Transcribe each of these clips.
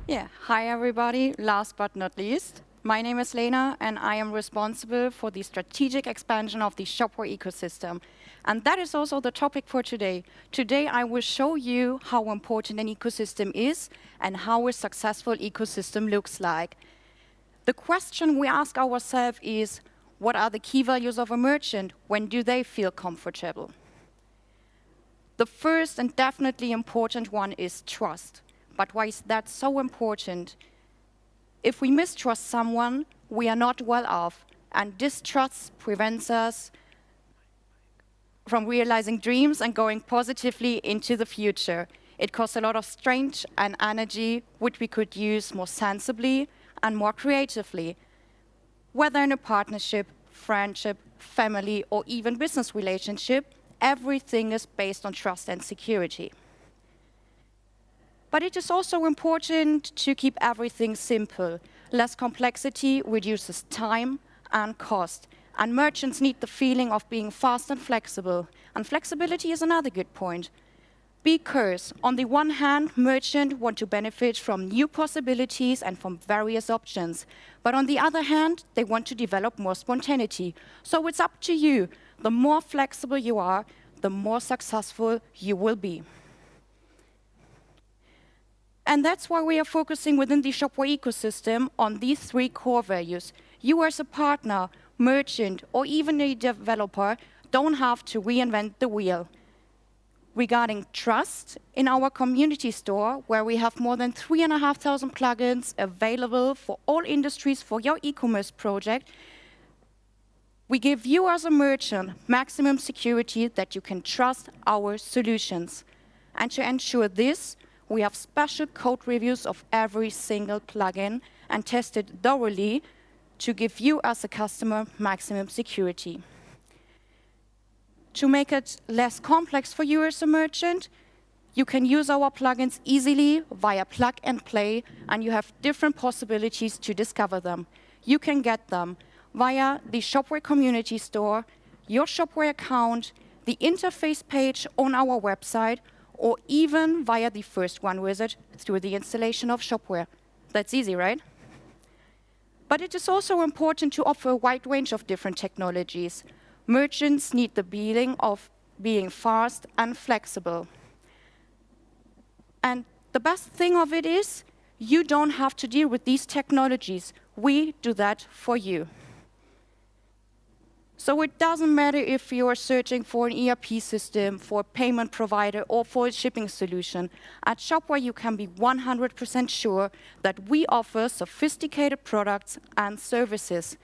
Yeah, hi everybody. Last but not least, my name is Lena and I am responsible for the strategic expansion of the Shopware ecosystem. And that is also the topic for today. Today I will show you how important an ecosystem is and how a successful ecosystem looks like. The question we ask ourselves is, what are the key values of a merchant? When do they feel comfortable? The first and definitely important one is trust. But why is that so important? If we mistrust someone, we are not well off, and distrust prevents us from realizing dreams and going positively into the future. It costs a lot of strength and energy, which we could use more sensibly and more creatively. Whether in a partnership, friendship, family, or even business relationship, everything is based on trust and security. But it is also important to keep everything simple. Less complexity reduces time and cost. And merchants need the feeling of being fast and flexible. And flexibility is another good point. Because on the one hand, merchants want to benefit from new possibilities and from various options. But on the other hand, they want to develop more spontaneity. So it's up to you. The more flexible you are, the more successful you will be. And that's why we are focusing within the Shopware ecosystem on these three core values. You as a partner, merchant, or even a developer don't have to reinvent the wheel. Regarding trust, in our community store, where we have more than 3,500 plugins available for all industries for your e-commerce project, we give you as a merchant maximum security that you can trust our solutions. And to ensure this, we have special code reviews of every single plugin and test it thoroughly to give you as a customer maximum security. To make it less complex for you as a merchant, you can use our plugins easily via plug and play, and you have different possibilities to discover them. You can get them via the Shopware community store, your Shopware account, the interface page on our website, or even via the first one wizard through the installation of Shopware. That's easy, right? But it is also important to offer a wide range of different technologies. Merchants need the feeling of being fast and flexible. And the best thing of it is, you don't have to deal with these technologies. We do that for you. So it doesn't matter if you're searching for an ERP system, for a payment provider, or for a shipping solution. At Shopware, you can be 100% sure that we offer sophisticated products and services.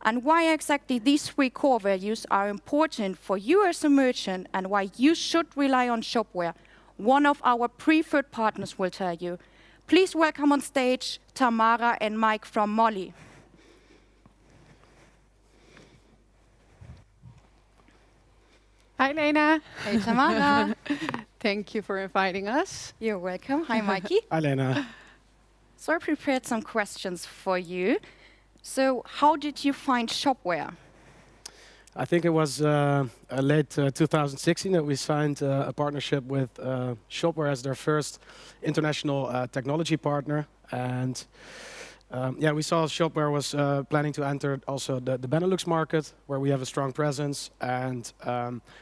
And why exactly these three core values are important for you as a merchant and why you should rely on Shopware, one of our preferred partners will tell you. Please welcome on stage Tamara and Mike from Molly. Hi, Lena. Hey, Tamara. Thank you for inviting us. You're welcome. Hi, Mikey. Hi, Lena. So I prepared some questions for you. So how did you find Shopware? I think it was late 2016 that we signed a partnership with Shopware as their first international technology partner. And yeah, we saw Shopware was planning to enter also the Benelux market, where we have a strong presence. And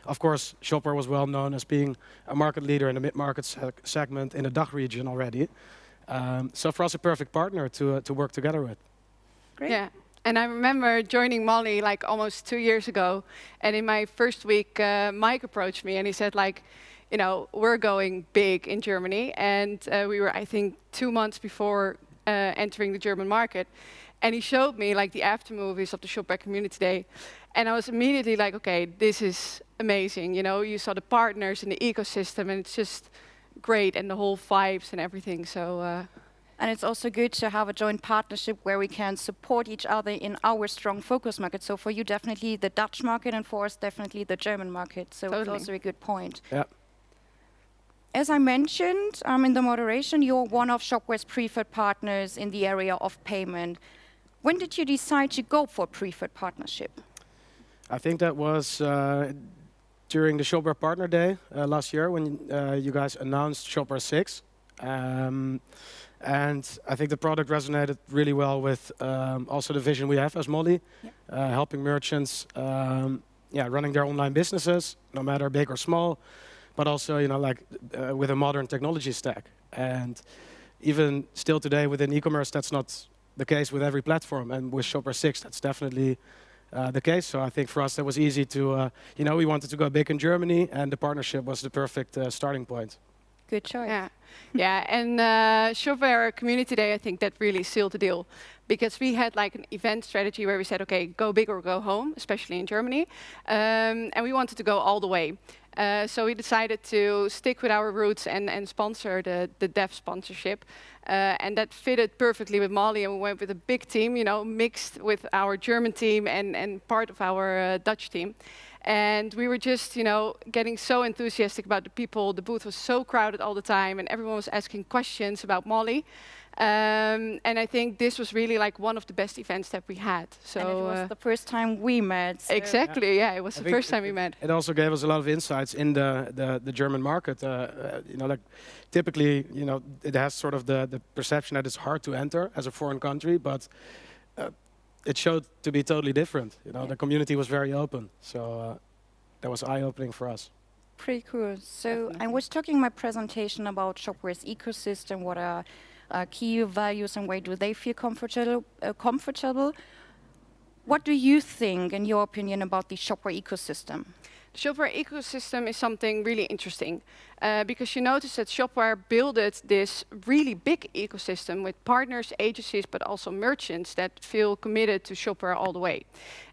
of course, Shopware was well known as being a market leader in the mid-market segment in the DACH region already. So for us, a perfect partner to work together with. Great. Yeah, and I remember joining Molly like almost 2 years ago. And in my first week, Mike approached me and he said, like, you know, we're going big in Germany. And we were, I think, 2 months before entering the German market. And he showed me like the after movies of the Shopware Community Day. And I was immediately like, okay, this is amazing. You know, you saw the partners in the ecosystem and it's just great, and the whole vibes and everything. So. And it's also good to have a joint partnership where we can support each other in our strong focus market. So for you, definitely the Dutch market, and for us, definitely the German market. So Totally. it's also a good point. Yeah. As I mentioned in the moderation, you're one of Shopware's preferred partners in the area of payment. When did you decide to go for preferred partnership? I think that was during the Shopware Partner Day last year when you guys announced Shopware 6. And I think the product resonated really well with also the vision we have as Molly, helping merchants, running their online businesses, no matter big or small, but also, with a modern technology stack. And even still today within e-commerce, that's not the case with every platform. And with Shopware 6, that's definitely the case. So I think for us, that was easy to, we wanted to go big in Germany, and the partnership was the perfect starting point. Good choice. Yeah, and Shopware Community Day, I think that really sealed the deal, because we had like an event strategy where we said, okay, go big or go home, especially in Germany, and we wanted to go all the way. So we decided to stick with our roots and sponsor the dev sponsorship, and that fitted perfectly with Molly, and we went with a big team, mixed with our German team and part of our Dutch team. And we were just, getting so enthusiastic about the people. The booth was so crowded all the time, and everyone was asking questions about Molly. And I think this was really like one of the best events that we had. So and it was the first time we met. So exactly, it was the first time we met. It also gave us a lot of insights in the German market. Typically, it has sort of the perception that it's hard to enter as a foreign country, but it showed to be totally different. The community was very open, so that was eye-opening for us. Pretty cool. So Definitely. I was talking in my presentation about Shopware's ecosystem, what are key values and why do they feel comfortable. What do you think, in your opinion, about the Shopware ecosystem? The Shopware ecosystem is something really interesting, because you notice that Shopware built this really big ecosystem with partners, agencies, but also merchants that feel committed to Shopware all the way.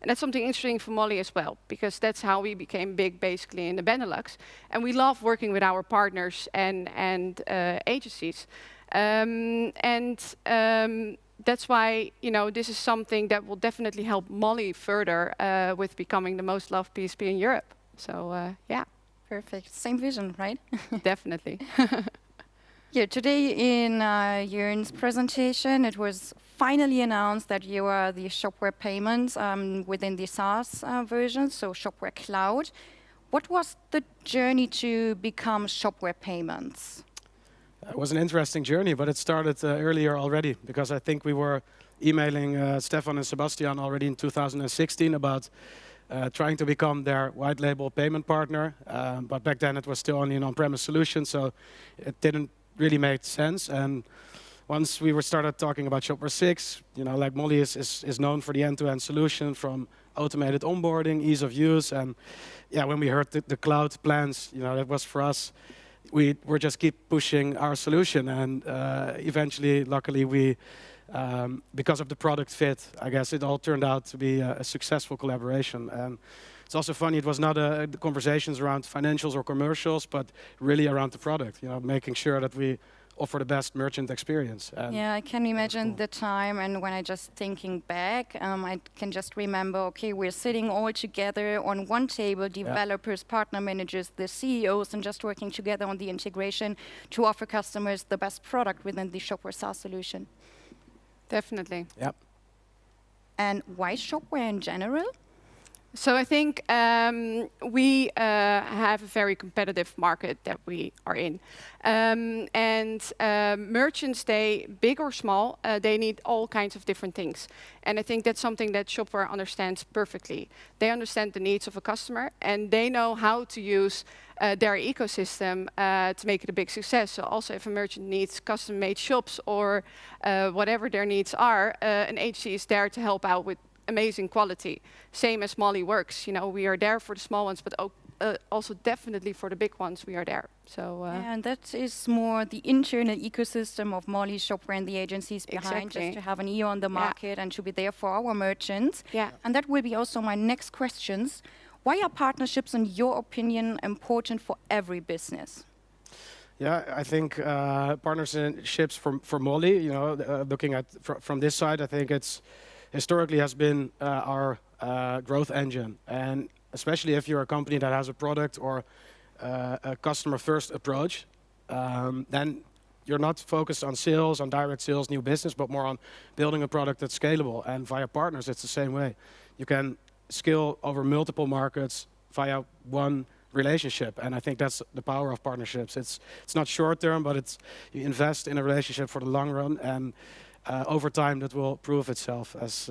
And that's something interesting for Molly as well, because that's how we became big basically in the Benelux. And we love working with our partners and agencies. That's why, this is something that will definitely help Molly further with becoming the most loved PSP in Europe. So, Perfect. Same vision, right? definitely. Today in Jörn's presentation, it was finally announced that you are the Shopware payments within the SaaS version, so Shopware Cloud. What was the journey to become Shopware payments? It was an interesting journey, but it started earlier already, because I think we were emailing Stefan and Sebastian already in 2016 about trying to become their white label payment partner. But back then it was still only an on-premise solution, so it didn't really make sense. And once we started talking about Shopware 6, like Molly is known for the end-to-end solution, from automated onboarding, ease of use. And when we heard the cloud plans, that was for us, we were just keep pushing our solution, and eventually, luckily, we, because of the product fit, I guess it all turned out to be a successful collaboration. And it's also funny, it was not the conversations around financials or commercials, but really around the product, making sure that we offer the best merchant experience. And I can imagine the time, and when I just thinking back, I can just remember, okay, we're sitting all together on one table, developers, partner managers, the CEOs, and just working together on the integration to offer customers the best product within the Shopware SaaS solution. Definitely. Yep. And why Shopware in general? So I think we have a very competitive market that we are in. Merchants, big or small, they need all kinds of different things. And I think that's something that Shopware understands perfectly. They understand the needs of a customer, and they know how to use their ecosystem to make it a big success. So also if a merchant needs custom-made shops or whatever their needs are, an agency is there to help out with amazing quality. Same as Molly works. We are there for the small ones, but also definitely for the big ones, we are there. So and that is more the internal ecosystem of Molly, Shopware, and the agencies behind, Exactly. just to have an ear on the market and to be there for our merchants. Yeah. And that will be also my next questions. Why are partnerships, in your opinion, important for every business? Yeah, I think partnerships for Molly, looking at from this side, I think it's historically has been our growth engine. And especially if you're a company that has a product or a customer-first approach, then you're not focused on sales, on direct sales, new business, but more on building a product that's scalable. And via partners, it's the same way. You can scale over multiple markets via one relationship. And I think that's the power of partnerships. It's not short term, but you invest in a relationship for the long run, and over time that will prove itself as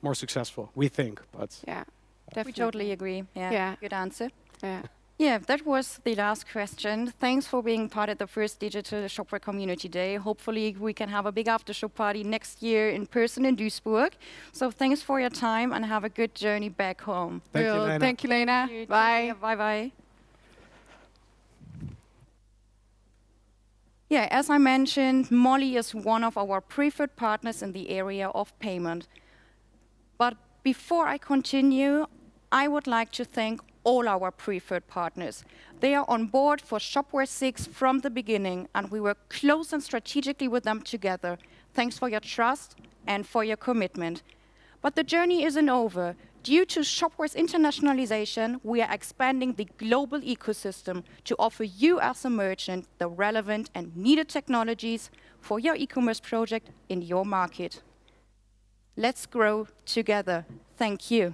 more successful, we think. But Yeah, We definitely. totally agree. Yeah, Yeah. good answer. Yeah. Yeah, that was the last question. Thanks for being part of the first Digital Shopware Community Day. Hopefully we can have a big after-show party next year in person in Duisburg. So thanks for your time and have a good journey back home. thank you, Well, Lena. thank you, Lena. Bye. Bye-bye. Yeah, as I mentioned, Molly is one of our preferred partners in the area of payment. But before I continue, I would like to thank all our preferred partners. They are on board for Shopware 6 from the beginning, and we work close and strategically with them together. Thanks for your trust and for your commitment. But the journey isn't over. Due to Shopware's internationalization, we are expanding the global ecosystem to offer you as a merchant the relevant and needed technologies for your e-commerce project in your market. Let's grow together. Thank you.